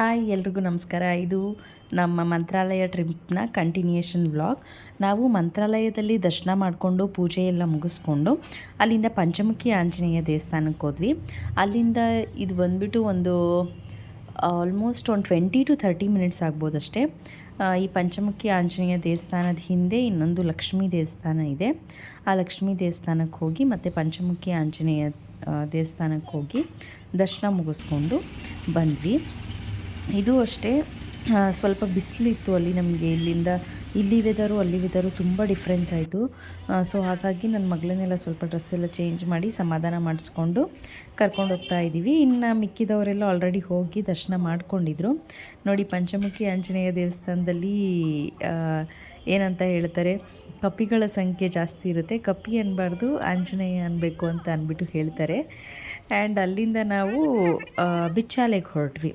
Hi ಎಲ್ರಿಗೂ ನಮಸ್ಕಾರ. ಇದು ನಮ್ಮ ಮಂತ್ರಾಲಯ ಟ್ರಿಪ್ನ ಕಂಟಿನ್ಯೂಯೇಷನ್ ವ್ಲಾಗ್. ನಾವು ಮಂತ್ರಾಲಯದಲ್ಲಿ ದರ್ಶನ ಮಾಡಿಕೊಂಡು ಪೂಜೆ ಎಲ್ಲ ಮುಗಿಸ್ಕೊಂಡು ಅಲ್ಲಿಂದ ಪಂಚಮುಖಿ ಆಂಜನೇಯ ದೇವಸ್ಥಾನಕ್ಕೆ ಹೋದ್ವಿ. ಅಲ್ಲಿಂದ ಇದು ಬಂದುಬಿಟ್ಟು ಒಂದು ಆಲ್ಮೋಸ್ಟ್ ಒಂದು 20 to 30 ಮಿನಿಟ್ಸ್ ಆಗ್ಬೋದಷ್ಟೇ. ಈ ಪಂಚಮುಖಿ ಆಂಜನೇಯ ದೇವಸ್ಥಾನದ ಹಿಂದೆ ಇನ್ನೊಂದು ಲಕ್ಷ್ಮೀ ದೇವಸ್ಥಾನ ಇದೆ. ಆ ಲಕ್ಷ್ಮೀ ದೇವಸ್ಥಾನಕ್ಕೆ ಹೋಗಿ ಮತ್ತು ಪಂಚಮುಖಿ ಆಂಜನೇಯ ದೇವಸ್ಥಾನಕ್ಕೆ ಹೋಗಿ ದರ್ಶನ ಮುಗಿಸ್ಕೊಂಡು ಬಂದ್ವಿ. ಇದು ಅಷ್ಟೇ ಸ್ವಲ್ಪ ಬಿಸಿಲಿತ್ತು ಅಲ್ಲಿ. ನಮಗೆ ಇಲ್ಲಿ ವೆದರು ಅಲ್ಲಿ ವೆದರು ತುಂಬ ಡಿಫ್ರೆನ್ಸ್ ಆಯಿತು. ಸೊ ಹಾಗಾಗಿ ನನ್ನ ಮಗಳನ್ನೆಲ್ಲ ಸ್ವಲ್ಪ ಡ್ರೆಸ್ ಎಲ್ಲ ಚೇಂಜ್ ಮಾಡಿ ಸಮಾಧಾನ ಮಾಡಿಸ್ಕೊಂಡು ಕರ್ಕೊಂಡು ಹೋಗ್ತಾ ಇದ್ದೀವಿ. ಇನ್ನು ಮಿಕ್ಕಿದವರೆಲ್ಲ ಆಲ್ರೆಡಿ ಹೋಗಿ ದರ್ಶನ ಮಾಡ್ಕೊಂಡಿದ್ರು. ನೋಡಿ, ಪಂಚಮುಖಿ ಆಂಜನೇಯ ದೇವಸ್ಥಾನದಲ್ಲಿ ಏನಂತ ಹೇಳ್ತಾರೆ, ಕಪಿಗಳ ಸಂಖ್ಯೆ ಜಾಸ್ತಿ ಇರುತ್ತೆ. ಕಪಿ ಅನ್ನಬಾರ್ದು, ಆಂಜನೇಯ ಅನ್ನಬೇಕು ಅಂತ ಅಂದ್ಬಿಟ್ಟು ಹೇಳ್ತಾರೆ. ಆ್ಯಂಡ್ ಅಲ್ಲಿಂದ ನಾವು ಬಿಚ್ಚಾಲೆಗೆ ಹೊರಟ್ವಿ.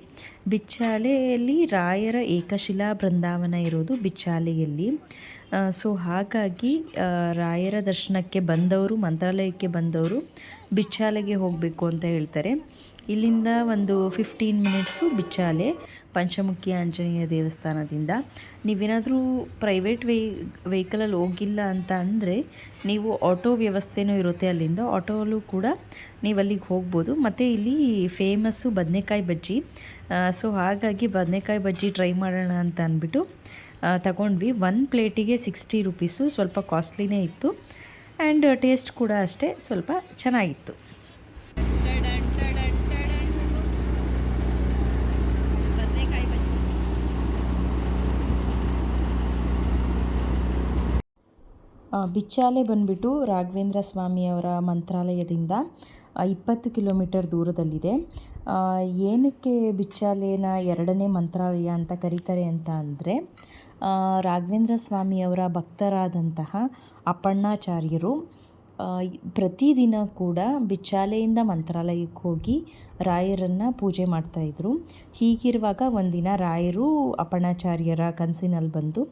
ಬಿಚ್ಚಾಲೆಯಲ್ಲಿ ರಾಯರ ಏಕಶಿಲಾ ಬೃಂದಾವನ ಇರೋದು ಬಿಚ್ಚಾಲೆಯಲ್ಲಿ. ಸೊ ಹಾಗಾಗಿ ರಾಯರ ದರ್ಶನಕ್ಕೆ ಬಂದವರು, ಮಂತ್ರಾಲಯಕ್ಕೆ ಬಂದವರು ಬಿಚ್ಚಾಲೆಗೆ ಹೋಗಬೇಕು ಅಂತ ಹೇಳ್ತಾರೆ. ಇಲ್ಲಿಂದ ಒಂದು 15 ಮಿನಿಟ್ಸು ಬಿಚ್ಚಾಲೆ ಪಂಚಮುಖಿ ಆಂಜನೇಯ ದೇವಸ್ಥಾನದಿಂದ. ನೀವೇನಾದರೂ ಪ್ರೈವೇಟ್ ವೆಹಿಕಲಲ್ಲಿ ಹೋಗಿಲ್ಲ ಅಂತ ಅಂದರೆ ನೀವು ಆಟೋ ವ್ಯವಸ್ಥೆನೂ ಇರುತ್ತೆ. ಅಲ್ಲಿಂದ ಆಟೋಲ್ಲೂ ಕೂಡ ನೀವು ಅಲ್ಲಿಗೆ ಹೋಗ್ಬೋದು. ಮತ್ತು ಇಲ್ಲಿ ಫೇಮಸ್ಸು ಬದನೆಕಾಯಿ ಬಜ್ಜಿ. ಸೊ ಹಾಗಾಗಿ ಬದನೆಕಾಯಿ ಬಜ್ಜಿ ಟ್ರೈ ಮಾಡೋಣ ಅಂತ ಅಂದ್ಬಿಟ್ಟು ತಗೊಂಡ್ವಿ. 1 ಪ್ಲೇಟಿಗೆ 60 ರುಪೀಸು. ಸ್ವಲ್ಪ ಕಾಸ್ಟ್ಲಿನೇ ಇತ್ತು. ಆ್ಯಂಡ್ ಟೇಸ್ಟ್ ಕೂಡ ಅಷ್ಟೇ ಸ್ವಲ್ಪ ಚೆನ್ನಾಗಿತ್ತು. ಬಿಚ್ಚಾಲೆ ಬಂದುಬಿಟ್ಟು ರಾಘವೇಂದ್ರ ಸ್ವಾಮಿಯವರ ಮಂತ್ರಾಲಯದಿಂದ 20 ಕಿಲೋಮೀಟರ್ ದೂರದಲ್ಲಿದೆ. ಏನಕ್ಕೆ ಬಿಚ್ಚಾಲೆನ 2ನೇ ಮಂತ್ರಾಲಯ ಅಂತ ಕರೀತಾರೆ ಅಂತ ಅಂದರೆ, ರಾಘವೇಂದ್ರ ಸ್ವಾಮಿಯವರ ಭಕ್ತರಾದಂತಹ ಅಪ್ಪಣ್ಣಾಚಾರ್ಯರು ಪ್ರತಿದಿನ ಕೂಡ ಬಿಚ್ಚಾಲೆಯಿಂದ ಮಂತ್ರಾಲಯಕ್ಕೆ ಹೋಗಿ ರಾಯರನ್ನು ಪೂಜೆ ಮಾಡ್ತಾಯಿದ್ರು. ಹೀಗಿರುವಾಗ ಒಂದಿನ ರಾಯರು ಅಪ್ಪಣ್ಣಾಚಾರ್ಯರ ಕನಸಿನಲ್ಲಿ ಬಂದು,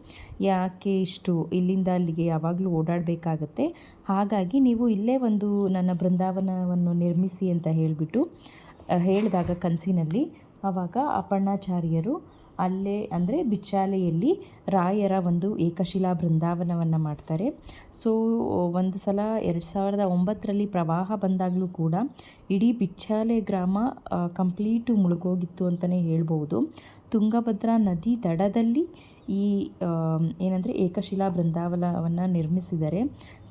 ಯಾಕೆ ಇಷ್ಟು ಇಲ್ಲಿಂದ ಅಲ್ಲಿಗೆ ಯಾವಾಗಲೂ ಓಡಾಡಬೇಕಾಗತ್ತೆ, ಹಾಗಾಗಿ ನೀವು ಇಲ್ಲೇ ಒಂದು ನನ್ನ ಬೃಂದಾವನವನ್ನು ನಿರ್ಮಿಸಿ ಅಂತ ಹೇಳಿದಾಗ ಕನಸಿನಲ್ಲಿ, ಆವಾಗ ಅಪ್ಪಣ್ಣಾಚಾರ್ಯರು ಅಲ್ಲೇ ಅಂದರೆ ಬಿಚ್ಚಾಲೆಯಲ್ಲಿ ರಾಯರ ಒಂದು ಏಕಶಿಲಾ ಬೃಂದಾವನವನ್ನು ಮಾಡ್ತಾರೆ. ಸೊ ಒಂದು ಸಲ 2009ರಲ್ಲಿ ಪ್ರವಾಹ ಬಂದಾಗಲೂ ಕೂಡ ಇಡೀ ಬಿಚ್ಚಾಲೆ ಗ್ರಾಮ ಕಂಪ್ಲೀಟು ಮುಳುಗೋಗಿತ್ತು ಅಂತಲೇ ಹೇಳ್ಬೋದು. ತುಂಗಭದ್ರಾ ನದಿ ದಡದಲ್ಲಿ ಈ ಏನಂದರೆ ಏಕಶಿಲಾ ಬೃಂದಾವನವನ್ನು ನಿರ್ಮಿಸಿದ್ದಾರೆ.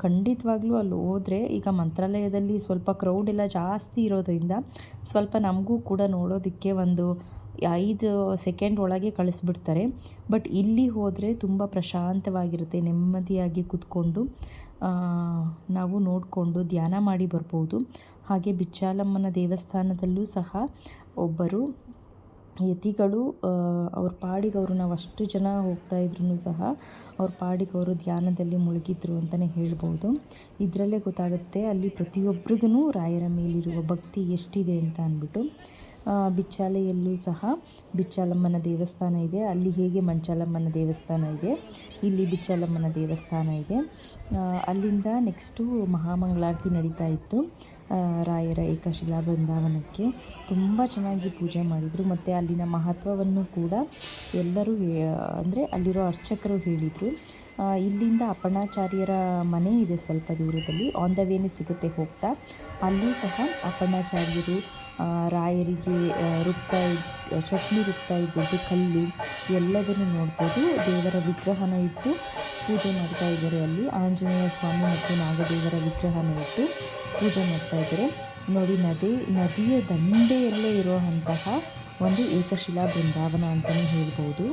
ಖಂಡಿತವಾಗ್ಲೂ ಅಲ್ಲಿ ಹೋದರೆ, ಈಗ ಮಂತ್ರಾಲಯದಲ್ಲಿ ಸ್ವಲ್ಪ ಕ್ರೌಡ್ ಎಲ್ಲ ಜಾಸ್ತಿ ಇರೋದರಿಂದ ಸ್ವಲ್ಪ ನಮಗೂ ಕೂಡ ನೋಡೋದಕ್ಕೆ ಒಂದು 5 ಸೆಕೆಂಡ್ ಒಳಗೆ ಕಳಿಸ್ಬಿಡ್ತಾರೆ. ಬಟ್ ಇಲ್ಲಿ ಹೋದರೆ ತುಂಬ ಪ್ರಶಾಂತವಾಗಿರುತ್ತೆ. ನೆಮ್ಮದಿಯಾಗಿ ಕೂತ್ಕೊಂಡು ನಾವು ನೋಡಿಕೊಂಡು ಧ್ಯಾನ ಮಾಡಿ ಬರ್ಬೋದು. ಹಾಗೆ ಬಿಚ್ಚಾಲಮ್ಮನ ದೇವಸ್ಥಾನದಲ್ಲೂ ಸಹ ಒಬ್ಬರು ಯತಿಗಳು ಅವ್ರ ಪಾಡಿಗೆ ಅವರು, ನಾವು ಅಷ್ಟು ಜನ ಹೋಗ್ತಾಯಿದ್ರು ಸಹ ಅವ್ರ ಪಾಡಿಗೆ ಅವರು ಧ್ಯಾನದಲ್ಲಿ ಮುಳುಗಿದ್ರು ಅಂತಲೇ ಹೇಳ್ಬೋದು. ಇದರಲ್ಲೇ ಗೊತ್ತಾಗುತ್ತೆ ಅಲ್ಲಿ ಪ್ರತಿಯೊಬ್ಬರಿಗೂ ರಾಯರ ಮೇಲಿರುವ ಭಕ್ತಿ ಎಷ್ಟಿದೆ ಅಂತ ಅಂದ್ಬಿಟ್ಟು. ಬಿಚ್ಚಾಲೆಯಲ್ಲೂ ಸಹ ಬಿಚ್ಚಾಲಮ್ಮನ ದೇವಸ್ಥಾನ ಇದೆ. ಅಲ್ಲಿ ಹೇಗೆ ಮಂಚಾಲಮ್ಮನ ದೇವಸ್ಥಾನ ಇದೆ, ಇಲ್ಲಿ ಬಿಚ್ಚಾಲಮ್ಮನ ದೇವಸ್ಥಾನ ಇದೆ. ಅಲ್ಲಿಂದ ನೆಕ್ಸ್ಟು ಮಹಾಮಂಗಳಾರತಿ ನಡೀತಾ ಇತ್ತು ರಾಯರ ಏಕಶಿಲಾ ಬೃಂದಾವನಕ್ಕೆ. ತುಂಬ ಚೆನ್ನಾಗಿ ಪೂಜೆ ಮಾಡಿದರು. ಮತ್ತು ಅಲ್ಲಿನ ಮಹತ್ವವನ್ನು ಕೂಡ ಎಲ್ಲರೂ ಅಂದರೆ ಅಲ್ಲಿರೋ ಅರ್ಚಕರು ಹೇಳಿದರು. ಇಲ್ಲಿಂದ ಅಪ್ಪಣ್ಣಾಚಾರ್ಯರ ಮನೆ ಇದೆ ಸ್ವಲ್ಪ ದೂರದಲ್ಲಿ, ಆನ್ ದ ವೇನೇ ಸಿಗುತ್ತೆ ಹೋಗ್ತಾ. ಅಲ್ಲೂ ಸಹ ಅಪ್ಪಣ್ಣಾಚಾರ್ಯರು ರಾಯರಿಗೆ ಚಟ್ನಿ ರುಬ್ತಾ ಇದ್ದದ್ದು ಕಲ್ಲು ಎಲ್ಲದನ್ನು ನೋಡ್ಬೋದು. ದೇವರ ವಿಗ್ರಹನ ಇಟ್ಟು ಪೂಜೆ ಮಾಡ್ತಾ ಇದ್ದಾರೆ. ಅಲ್ಲಿ ಆಂಜನೇಯ ಸ್ವಾಮಿ ಮತ್ತು ನಾಗದೇವರ ವಿಗ್ರಹನ ಇಟ್ಟು ಪೂಜೆ ಮಾಡ್ತಾ ಇದ್ದಾರೆ. ನೋಡಿ, ನದಿಯ ದಂಡೆಯಲ್ಲೇ ಇರುವಂತಹ ಒಂದು ಏಕಶಿಲಾ ಬೃಂದಾವನ ಅಂತಲೇ ಹೇಳ್ಬೋದು.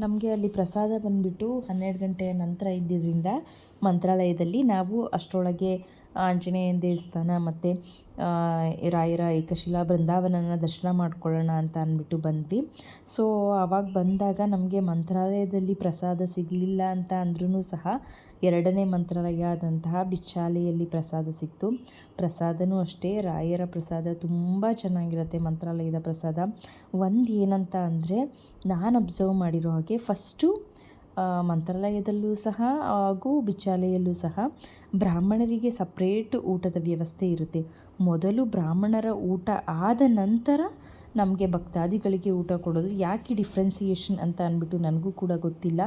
ನಮಗೆ ಅಲ್ಲಿ ಪ್ರಸಾದ ಬಂದುಬಿಟ್ಟು 12 ಗಂಟೆಯ ನಂತರ ಇದ್ದಿದ್ದರಿಂದ ಮಂತ್ರಾಲಯದಲ್ಲಿ ನಾವು ಅಷ್ಟರೊಳಗೆ ಆಂಜನೇಯನ ದೇವಸ್ಥಾನ ಮತ್ತು ರಾಯರ ಏಕಶಿಲಾ ಬೃಂದಾವನನ ದರ್ಶನ ಮಾಡ್ಕೊಳ್ಳೋಣ ಅಂತ ಅಂದ್ಬಿಟ್ಟು ಬಂದ್ವಿ. ಸೊ ಆವಾಗ ಬಂದಾಗ ನಮಗೆ ಮಂತ್ರಾಲಯದಲ್ಲಿ ಪ್ರಸಾದ ಸಿಗಲಿಲ್ಲ ಅಂತ ಅಂದ್ರೂ ಸಹ 2ನೇ ಮಂತ್ರಾಲಯ ಆದಂತಹ ಬಿಚ್ಚಾಲೆಯಲ್ಲಿ ಪ್ರಸಾದ ಸಿಕ್ತು. ಪ್ರಸಾದನೂ ಅಷ್ಟೇ, ರಾಯರ ಪ್ರಸಾದ ತುಂಬ ಚೆನ್ನಾಗಿರುತ್ತೆ. ಮಂತ್ರಾಲಯದ ಪ್ರಸಾದ ಒಂದು ಏನಂತ ಅಂದರೆ, ನಾನು ಅಬ್ಸರ್ವ್ ಮಾಡಿರೋ ಹಾಗೆ ಫಸ್ಟು ಮಂತ್ರಾಲಯದಲ್ಲೂ ಸಹ ಹಾಗೂ ಬಿಚ್ಚಾಲೆಯಲ್ಲೂ ಸಹ ಬ್ರಾಹ್ಮಣರಿಗೆ ಸಪ್ರೇಟ್ ಊಟದ ವ್ಯವಸ್ಥೆ ಇರುತ್ತೆ. ಮೊದಲು ಬ್ರಾಹ್ಮಣರ ಊಟ ಆದ ನಂತರ ನಮಗೆ ಭಕ್ತಾದಿಗಳಿಗೆ ಊಟ ಕೊಡೋದು. ಯಾಕೆ ಡಿಫ್ರೆನ್ಸಿಯೇಷನ್ ಅಂತ ಅಂದ್ಬಿಟ್ಟು ನನಗೂ ಕೂಡ ಗೊತ್ತಿಲ್ಲ.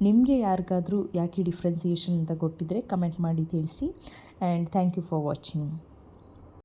ನಿಮಗೆ ಯಾರಿಗಾದರೂ ಯಾಕೆ ಡಿಫ್ರೆನ್ಸಿಯೇಷನ್ ಅಂತ ಗೊತ್ತಿದ್ದರೆ ಕಮೆಂಟ್ ಮಾಡಿ ತಿಳಿಸಿ. And thank you for watching.